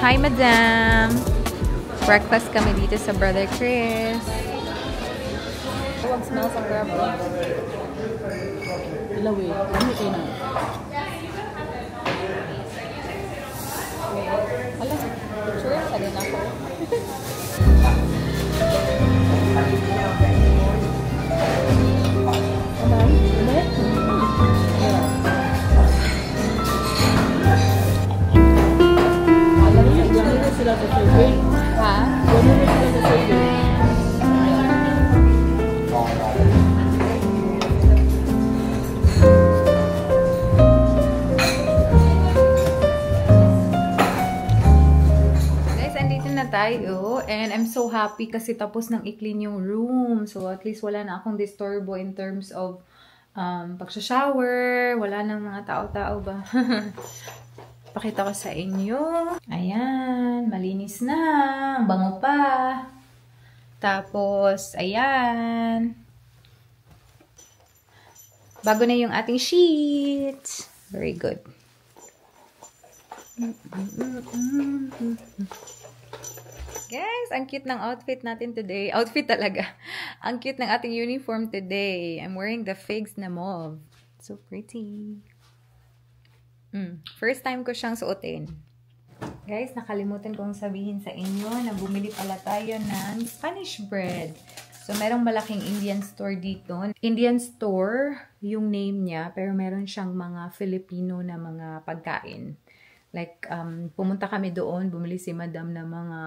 Hi, Madam! Breakfast kami dito sa Brother Chris. Huwag smell sa crab. Ilawi. Ano kayo na? Alam, sure, sa din ako. Sila sa survey. Ha? Gano'n rin sila sa survey. Guys, andito na tayo. And I'm so happy kasi tapos nang i-clean yung room. So, at least wala na akong disturbo in terms of pag-shower. Wala nang mga tao-tao ba? Pakita ko sa inyo. Ayan, malinis na. Ang bango pa. Tapos, ayan. Bago na yung ating sheets. Very good. Guys, ang cute ng outfit natin today. Outfit talaga. Ang cute ng ating uniform today. I'm wearing the figs na mauve. So pretty. First time ko siyang suotin. Guys, nakalimutan kong sabihin sa inyo na bumili pala tayo ng Spanish bread. So, merong malaking Indian store dito. Indian store, yung name niya, pero meron siyang mga Filipino na mga pagkain. Like, pumunta kami doon, bumili si Madam ng mga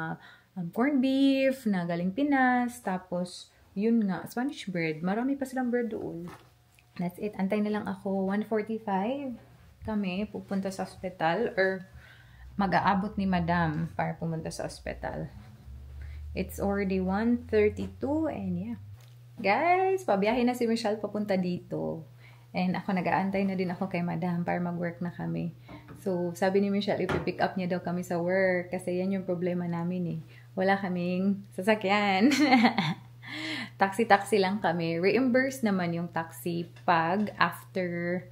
corned beef na galing Pinas. Tapos, yun nga, Spanish bread. Marami pa silang bread doon. That's it. Antay na lang ako. 1:45 kami pupunta sa ospital or mag-aabot ni Madam para pumunta sa ospital. It's already 1:32 and yeah. Guys, pabiyahe na si Michelle papunta dito. And ako nag-aantay na din ako kay Madam para mag-work na kami. So, sabi ni Michelle, ipipick up niya daw kami sa work kasi yan yung problema namin eh. Wala kaming sasakyan. Taxi-taxi lang kami. Reimburse naman yung taxi pag after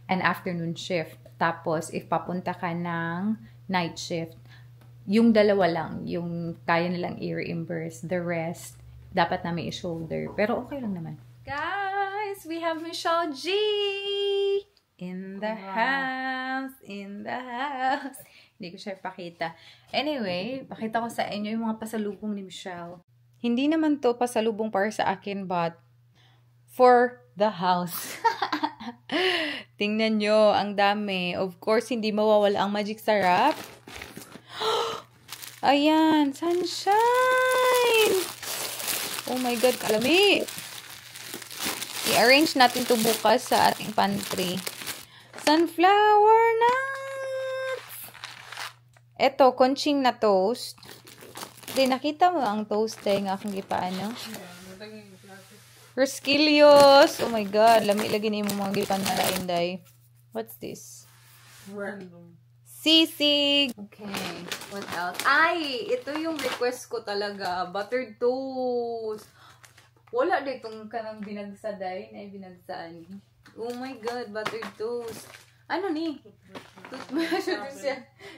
an afternoon shift. Tapos, if papunta ka ng night shift, yung dalawa lang, yung kaya nilang i-reimburse. The rest, dapat namin i-shoulder. Pero okay lang naman. Guys, we have Michelle G! In the house! In the house! Hindi ko siya pakita. Anyway, pakita ko sa inyo yung mga pasalubong ni Michelle. Hindi naman to pasalubong para sa akin, but for the house. Tingnan nyo, ang dami. Of course, hindi mawawala ang magic sarap. Ayan, sunshine! Oh my God, kalami! I-arrange natin to bukas sa ating pantry. Sunflower nuts! Eto, conching na toast. Di, nakita mo ang toast nga akong gipaano? Rosquillos! Oh my God, lami lagi na yung mga gipan na lainday. What's this? Random. Sisig! Okay, what else? Ay! Ito yung request ko talaga. Buttered toast! Wala ditong kanang binagsaday na binagsaan. Oh my God, buttered toast. Ano ni? Toothbrush.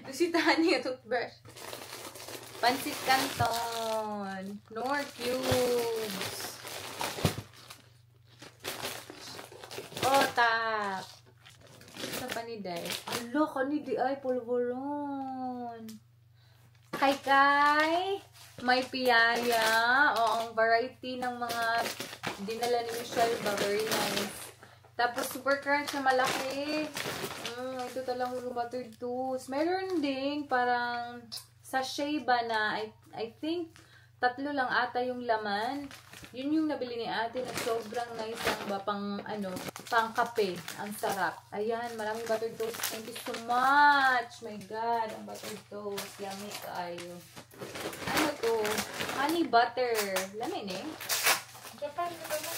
Dusitahan niya toothbrush. Pansit Canton. Knorr cubes. Otak. Sa paniday. Alo, kanidi ay polvoron. Kay may piyaya. O, ang variety ng mga dinala ni Michelle ba? Very nice. Tapos, super crunch na malaki. Ito talagang yung buttered toast. Meron din parang sachet ba na I think 3 lang ata yung laman. Yun yung nabili ni ate na sobrang nice lang ba pang pang kape. Ang sarap. Ayan, maraming buttered toast. Thank you so much. My God, ang buttered toast. Yummy kayo. Ano to? Honey butter. Lamin eh.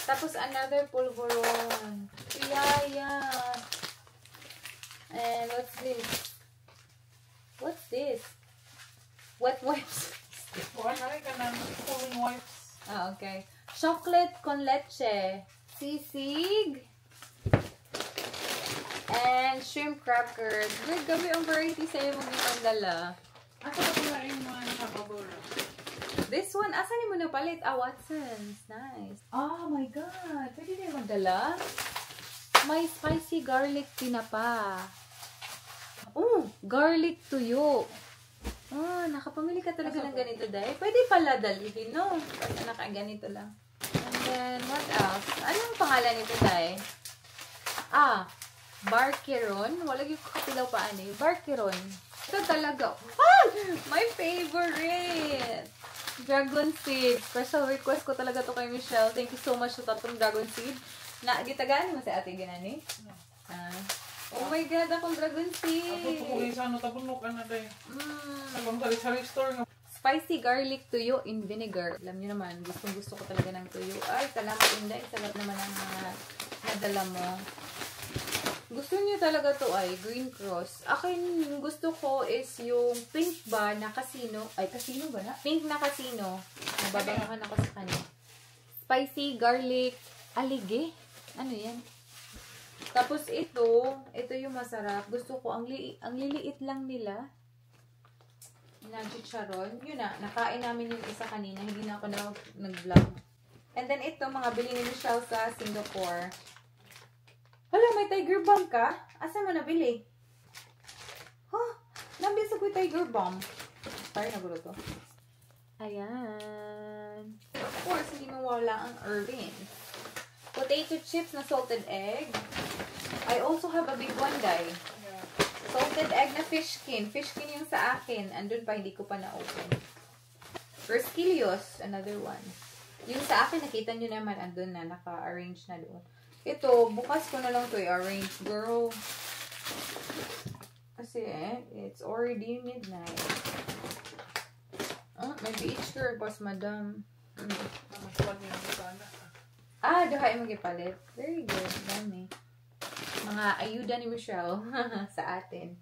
Tapos another polvoron. Yeah. And what's this? What's this? Wet wipes. Cooling wipes. Ah, okay. Chocolate con leche. Sisig. And shrimp crackers. Good, gabi ang variety sa'yo mong ipandala. Asa ba pala yung mga nakababura? This one, asan mo na palit? Ah, Watson's. Nice. Oh my God. Pwede na yung magdala. May spicy garlic tinapa. Oh, garlic tuyo. Oh, nakapamili ka talaga ng ganito, Day. Pwede pala dalhin, no? Basta nakaganito lang. And then, what else? Anong pangalan nito, Day? Ah, Barkeron. Wala yung kapilaw pa, ano eh. Barkeron. Ito talaga. Ah! My favorite! Dragon seed. Special request ko talaga to kay Michelle. Thank you so much sa tatong dragon seed. Na, gitagaan mo si ate ginani? Ah. Oh my God, akong dragon seed. Ako tukuhin sa ano, tabunok na day. Nagpang sari-sari store nga. Spicy garlic tuyo in vinegar. Alam niyo naman, gustong-gusto ko talaga ng tuyo. Ay, salamat Inday. Sarap naman ang nadala mo. Gusto niyo talaga to ay Green Cross. Akin, gusto ko is yung pink ba na casino. Ay, casino ba na? Pink na casino. Nababangakan ako sa kanya. Spicy garlic alige. Ano yan? Tapos ito yung masarap. Gusto ko, ang liliit lang nila. Na chicharon. Yun na, nakain namin yung isa kanina. Hindi na ako nag-vlog. And then ito, mga bili ni Michelle sa Singapore. Hala, may tiger bomb ka? Asa mo nabili? Huh? Nabili sa ko tiger bomb. Sorry, nagulo to. Ayan. Of course, hindi mawala ang Irvin. Potato chips na salted egg. I also have a big one, Day. Yeah. Salted egg na fish skin. Fish skin yung sa akin. Andun pa, hindi ko pa na-open. Resquilios, another one. Yung sa akin, nakita nyo naman, andun na, naka-arrange na doon. Ito, bukas ko na lang to i-arrange, girl. Kasi, it's already midnight. Oh, may beach girl, boss, madam. Namaswag niya ang sana. Ah, duhain mo gipalit. Very good. Dami. Mga ayuda ni Michelle sa atin.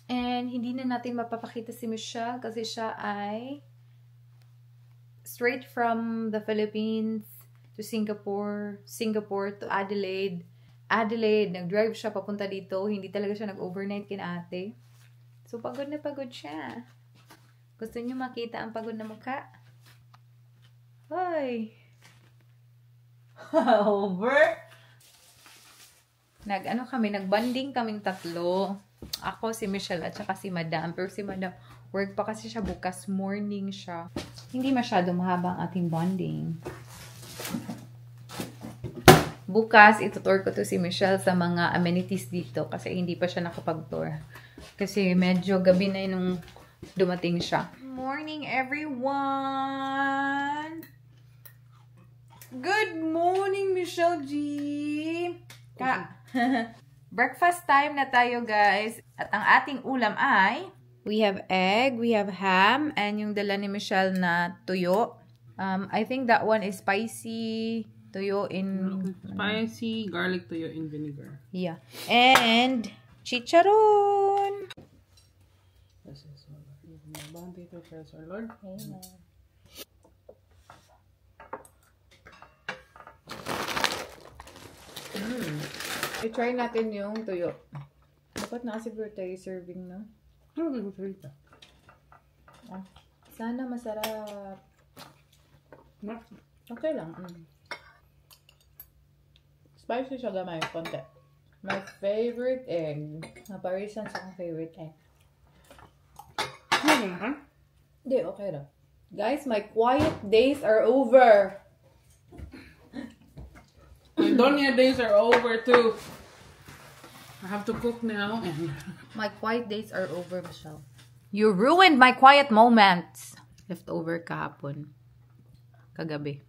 And hindi na natin mapapakita si Michelle kasi siya ay straight from the Philippines to Singapore, Singapore to Adelaide. Adelaide, nag-drive siya papunta dito. Hindi talaga siya nag-overnight kina ate. So, pagod na pagod siya. Gusto niyo makita ang pagod na mukha? Hoy! Over! Nagbanding kaming tatlo. Ako, si Michelle, at saka si Madam. Pero si Madam, work pa kasi siya bukas. Morning siya. Hindi masyado mahaba ang ating bonding. Bukas, itutour ko to si Michelle sa mga amenities dito. Kasi hindi pa siya nakapag-tour. Kasi medyo gabi na nung dumating siya. Morning, everyone! Good morning, Michelle G! Breakfast time na tayo, guys. At ang ating ulam ay, we have egg, we have ham, and yung dala ni Michelle na tuyo. I think that one is spicy tuyo in... Spicy garlic tuyo in vinegar. Yeah. And chicharon! Yes, yes. Bounty to praise our Lord. Amen. I-try natin yung tuyo. Dapat nakasiguro tayo serving, no? Ano ba yung salita? Ah, sana masarap. Okay lang. Spicy siya gamay, konti. My favorite egg. Naparisan sa akong favorite egg. Hindi, okay lang. Guys, my quiet days are over. My Donya days are over too. I have to cook now. And My quiet days are over, Michelle. You ruined my quiet moments. Leftover kahapon. Kagabi.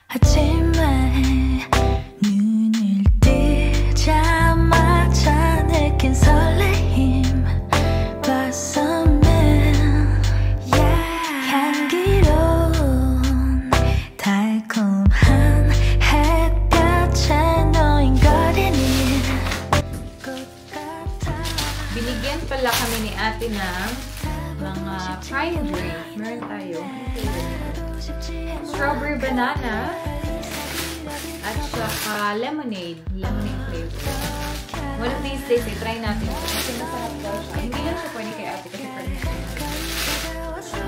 아침에 눈을 뜨자마자 Binigyan pala kami ni ate ng mga prime drink. Meron tayo. Strawberry banana at saka lemonade. Lemonade flavor. One of these days, try natin. Kasi masarap daw siya. Hindi lang siya pwede kay ate kasi pregnant siya.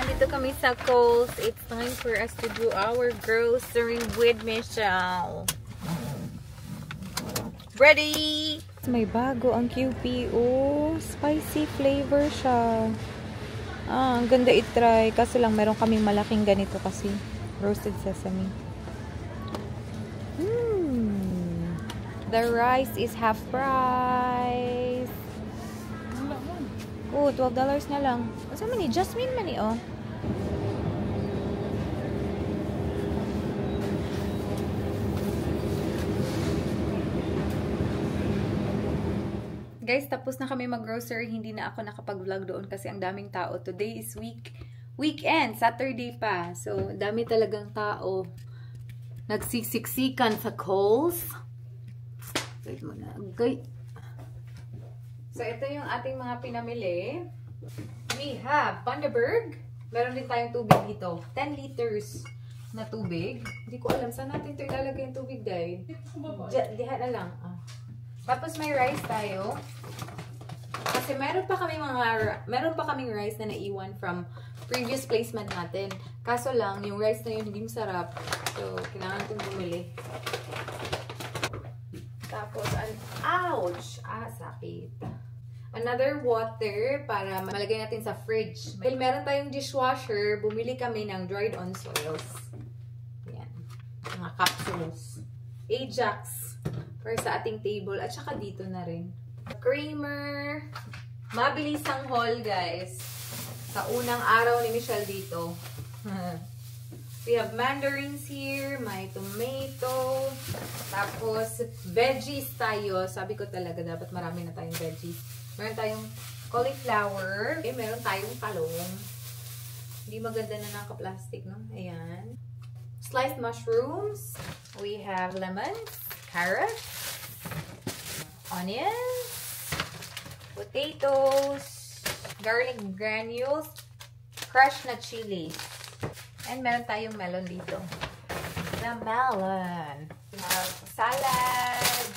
Andito kami sa Kohl's. It's time for us to do our grocery with Michelle. Ready! May bago ang QPO. Spicy flavor siya. Ang ganda i-try. Kaso lang, meron kaming malaking ganito kasi. Roasted sesame. The rice is half price. Oh, $12 na lang. What's mani? Jasmine mani, oh. Guys, tapos na kami mag-grocery. Hindi na ako nakapag-vlog doon kasi ang daming tao. Today is weekend. Saturday pa. So, dami talagang tao. Nagsisiksikan sa Kohl's. Wait mo na. Okay. So, ito yung ating mga pinamili. We have Bundaberg. Meron din tayong tubig dito. 10 liters na tubig. Hindi ko alam. Saan natin ito ilalagay yung tubig, Day? Diha na lang. Tapos may rice tayo. Kasi meron pa kaming rice na naiwan from previous placement natin. Kaso lang, yung rice na yun hindi masarap. So, kailangan itong bumili. Tapos, ouch! Sakit. Another water para malagay natin sa fridge. Dahil meron tayong dishwasher, bumili kami ng dried on soils. Ayan. Mga capsules. Ajax. Para sa ating table. At saka dito na rin. Creamer. Mabilis ang haul, guys. Sa unang araw ni Michelle dito. We have mandarins here. May tomato. Tapos, veggies tayo. Sabi ko talaga, dapat marami na tayong veggies. Meron tayong cauliflower. Meron tayong talong. Hindi maganda na naka-plastic, no? Ayan. Sliced mushrooms. We have lemons. Carrots, onions, potatoes, garlic granules, crushed na chilies. And meron tayong melon dito. The melon. We have salad.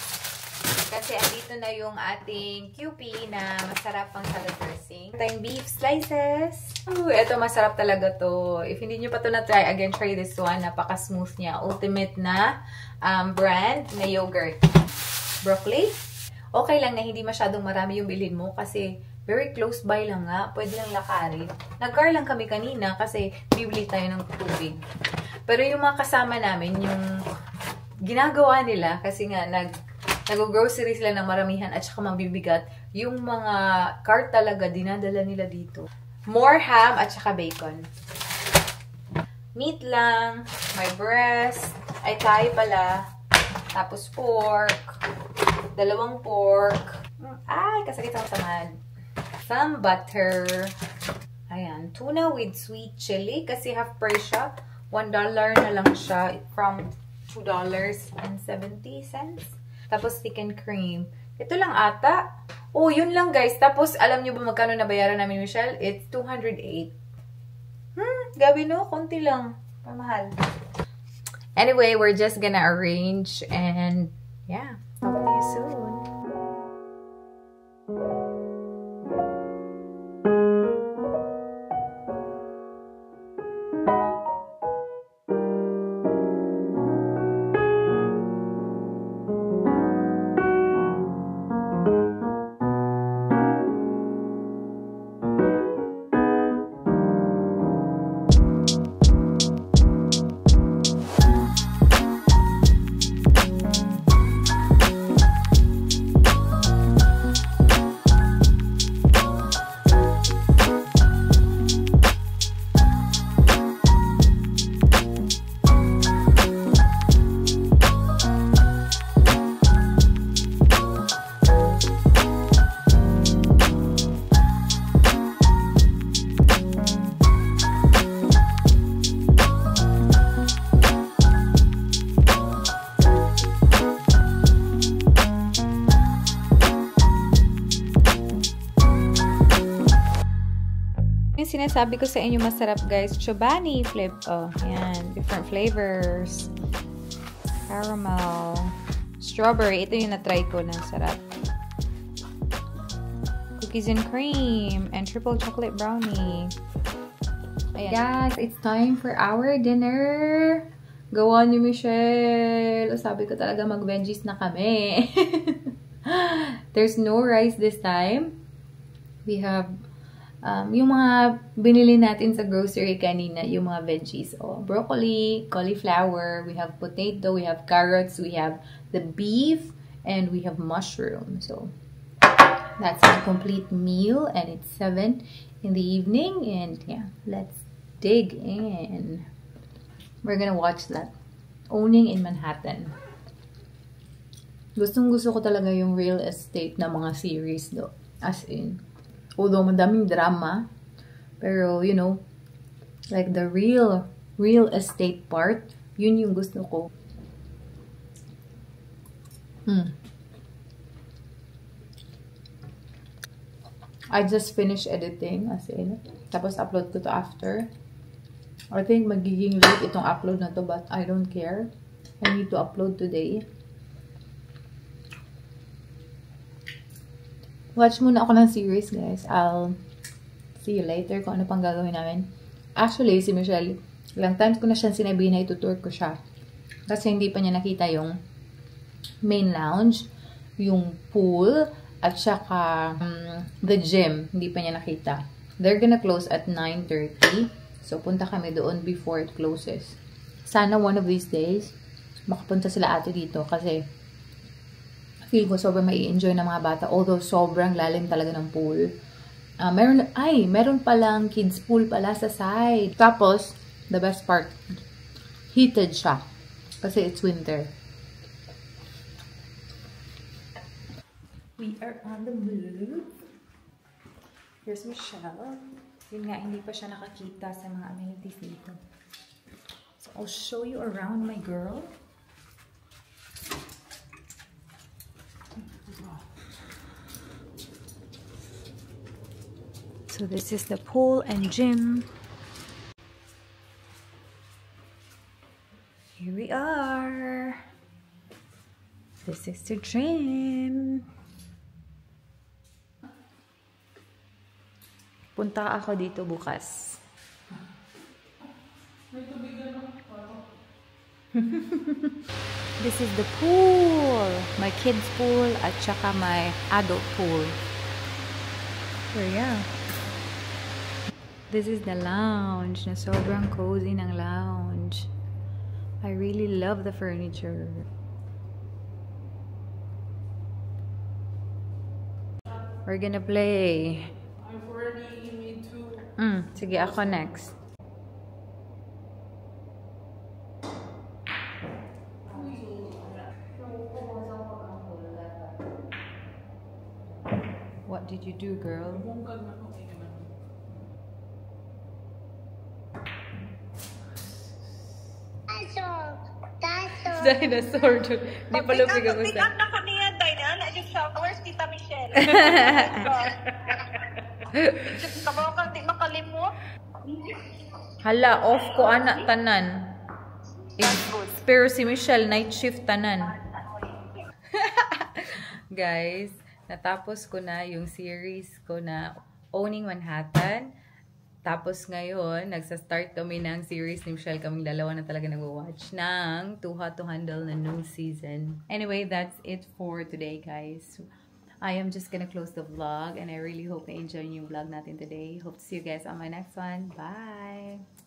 Kasi andito na yung ating QP na masarap pang salad dressing. Tayong beef slices. Ito masarap talaga to. If hindi nyo pa to na-try, again, try this one. Napaka-smooth niya. Ultimate na brand na yogurt. Broccoli. Okay lang na hindi masyadong marami yung bilhin mo kasi very close by lang nga. Pwede lang lakarin. Nag-car lang kami kanina kasi bibili tayo ng tubig. Pero yung mga kasama namin, yung ginagawa nila kasi nga nag-grocery sila ng maramihan at saka mabibigat. Yung mga cart talaga, dinadala nila dito. More ham at saka bacon. Meat lang. May breast. Ay, thigh pala. Tapos pork. 2 pork. Ay, kasakit ako tamad. Some butter. Ayan. Tuna with sweet chili. Kasi half price siya. $1 na lang siya from $2.70. Tapos chicken cream. Ito lang ata. Oh, yun lang guys. Tapos, alam nyo ba magkano nabayaran namin, Michelle? It's $208. Gabi no? Konti lang. Mahal. Anyway, we're just gonna arrange and yeah. Talk to you soon. Yung sinasabi ko sa inyo masarap guys, Chobani flip. Oh, yan. Different flavors. Caramel. Strawberry. Ito yung na-try ko na sarap. Cookies and cream. And triple chocolate brownie. Ayan. Guys, it's time for our dinner. Gawa ni Michelle. Sabi ko talaga mag-veggies na kami. There's no rice this time. We have yung mga binili natin sa grocery kanina, yung mga veggies. Oh, broccoli, cauliflower, we have potato, we have carrots, we have the beef, and we have mushroom. So, that's a complete meal, and it's 7 in the evening, and yeah, let's dig in. We're gonna watch that. Owning in Manhattan. Gustong-gusto ko talaga yung real estate na mga series, though. As in, although madaming drama, pero you know, like the real estate part, yun yung gusto ko. I just finished editing, as in, tapos upload ko to after. I think magiging late itong upload na to, but I don't care. I need to upload today. Watch muna ako ng series, guys. I'll see you later kung ano pang gagawin namin. Actually, si Michelle, ilang times ko na siya sinabihin na itutour ko siya. Kasi hindi pa niya nakita yung main lounge, yung pool, at saka the gym. Hindi pa niya nakita. They're gonna close at 9:30. So, punta kami doon before it closes. Sana one of these days, makapunta sila ate dito kasi feel ko sobrang mai-enjoy ng mga bata. Although, sobrang lalim talaga ng pool. Meron palang kids pool pala sa side. Tapos, the best part, heated siya. Kasi it's winter. We are on the move. Here's Michelle. Yun nga, hindi pa siya nakakita sa mga amenities dito. So, I'll show you around, my girl. So this is the pool and gym. Here we are. This is the gym. Punta ako dito bukas. This is the pool. My kids pool at saka my adult pool. So yeah. This is the lounge, na sobrang cozy ng lounge. I really love the furniture. We're gonna play. I've already made 2. Sige, ako next. What did you do, girl? Dinosaur. Di pa lupig ako sa... Pikat na ko niya, Dina. Na-yung showers, Tita Michelle. Kabaw kang di makalimot. Hala, off ko anak tanan. Pero si Michelle, night shift tanan. Guys, natapos ko na yung series ko na Owning Manhattan. Tapos ngayon, nagsa-start kami ng series ni Michelle. Kaming dalawa na talaga nag-watch ng Too Hot to Handle na new season. Anyway, that's it for today, guys. I am just gonna close the vlog and I really hope na enjoy yung vlog natin today. Hope to see you guys on my next one. Bye!